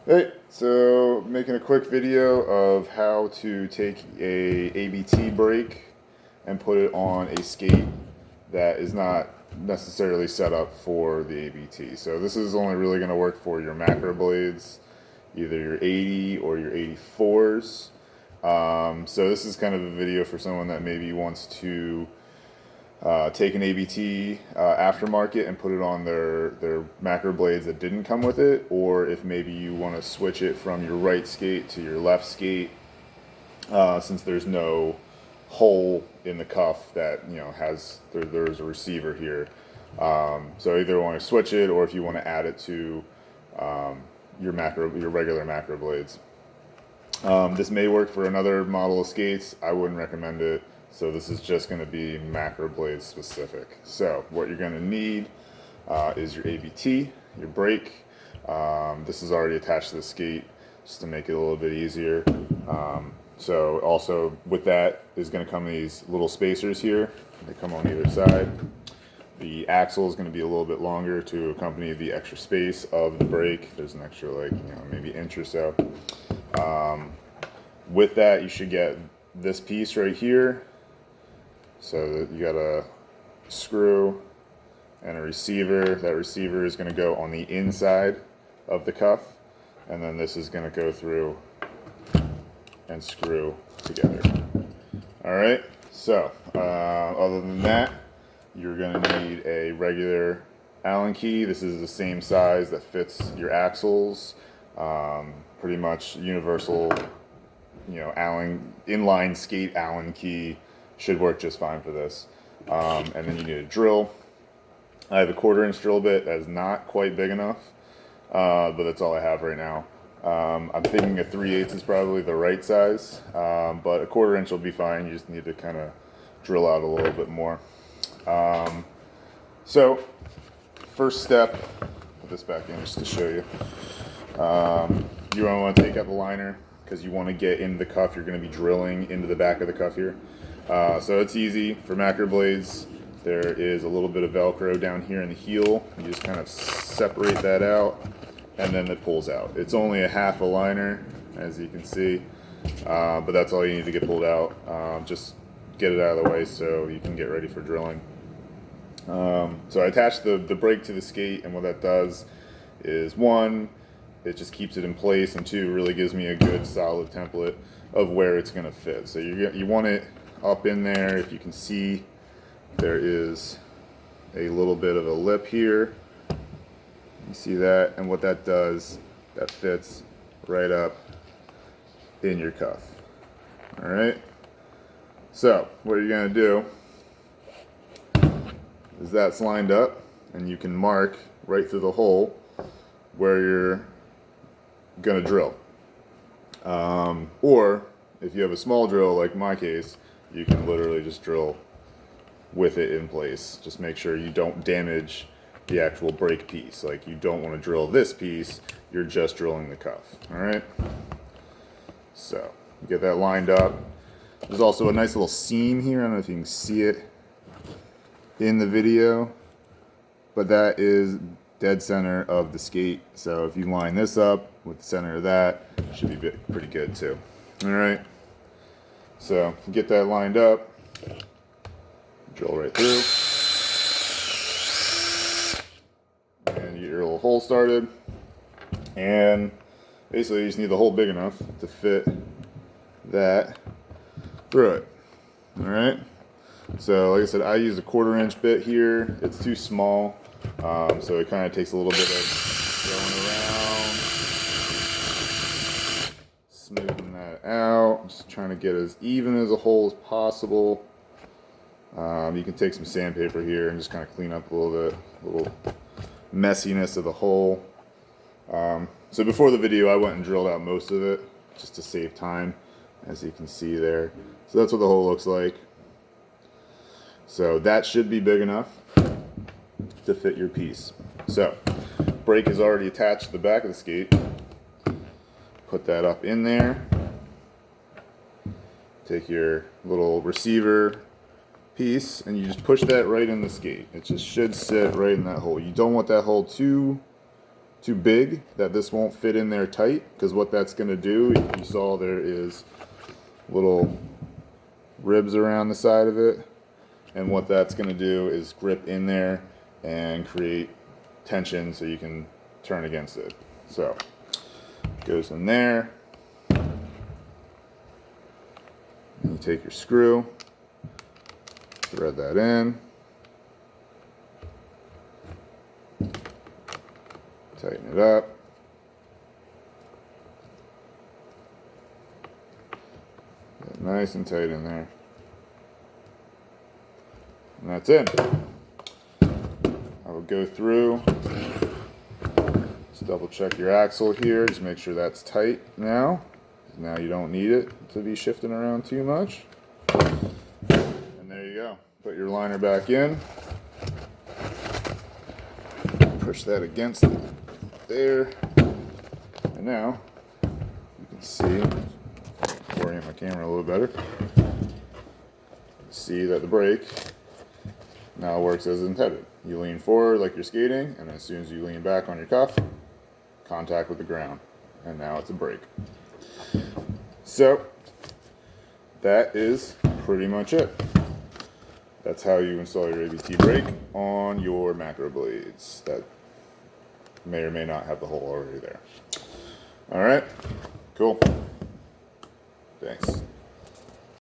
Hey, so making a quick video of how to take a ABT brake and put it on a skate that is not necessarily set up for the ABT. So this is only really going to work for your Macroblades, either your 80 or your 84s. So this is kind of a video for someone that maybe wants to take an ABT aftermarket and put it on their Macroblades that didn't come with it, or if maybe you want to switch it from your right skate to your left skate, since there's no hole in the cuff that has there's a receiver here. So either want to switch it, or if you want to add it to your regular Macroblades. This may work for another model of skates. I wouldn't recommend it. So this is just going to be Macroblade specific. So what you're going to need is your ABT, your brake. This is already attached to the skate just to make it a little bit easier. So also with that is going to come these little spacers here. They come on either side. The axle is going to be a little bit longer to accompany the extra space of the brake. There's an extra maybe inch or so. With that, you should get this piece right here. So that you got a screw and a receiver. That receiver is going to go on the inside of the cuff, and then this is going to go through and screw together. Alright, so other than that, you're going to need a regular Allen key. This is the same size that fits your axles. Pretty much universal, Allen inline skate Allen key should work just fine for this. And then you need a drill. I have a 1/4-inch drill bit that is not quite big enough, but that's all I have right now. I'm thinking a 3/8 is probably the right size, but a 1/4-inch will be fine. You just need to kind of drill out a little bit more. So first step, put this back in just to show you. You want to take out the liner because you want to get into the cuff. You're going to be drilling into the back of the cuff here. So it's easy. For Macroblades, there is a little bit of Velcro down here in the heel. You just kind of separate that out, and then it pulls out. It's only a half a liner, as you can see, but that's all you need to get pulled out. Just get it out of the way so you can get ready for drilling. So I attached the brake to the skate, and what that does is, one, it just keeps it in place, and two, really gives me a good solid template of where it's going to fit. So you want it up in there. If you can see, there is a little bit of a lip here. You see that? And what that does, that fits right up in your cuff. All right. So what you're going to do is that's lined up, and you can mark right through the hole where you're going to drill. Or if you have a small drill like my case, you can literally just drill with it in place. Just make sure you don't damage the actual brake piece. Like, you don't want to drill this piece, you're just drilling the cuff. Alright? So, get that lined up. There's also a nice little seam here. I don't know if you can see it in the video, but that is dead center of the skate. So if you line this up with the center of that, it should be pretty good too. Alright? So get that lined up, drill right through, and get your little hole started. And basically you just need the hole big enough to fit that through it. Alright? So like I said, I use a 1/4-inch bit here. It's too small, so it kind of takes a little bit of going around, smoothing that out, just trying to get as even as a hole as possible. You can take some sandpaper here and just kind of clean up a little messiness of the hole. So before the video, I went and drilled out most of it just to save time, as you can see there. So that's what the hole looks like. So that should be big enough to fit your piece. So brake is already attached to the back of the skate. Put that up in there. Take your little receiver piece and you just push that right in the skate. It just should sit right in that hole. You don't want that hole too too big that this won't fit in there tight, because what that's going to do, you saw there is little ribs around the side of it, and what that's going to do is grip in there and create tension so you can turn against it. So it goes in there, and you take your screw, thread that in, tighten it up, get it nice and tight in there, and that's it. I will go through, just double check your axle here, just make sure that's tight now. Now you don't need it to be shifting around too much. And there you go. Put your liner back in. Push that against there. And now you can see, orient my camera a little better, see that the brake now works as intended. You lean forward like you're skating, and as soon as you lean back on your cuff, contact with the ground. And now it's a brake. So that is pretty much it. That's how you install your ABT brake on your Macroblades that may or may not have the hole already there. All right, cool. Thanks.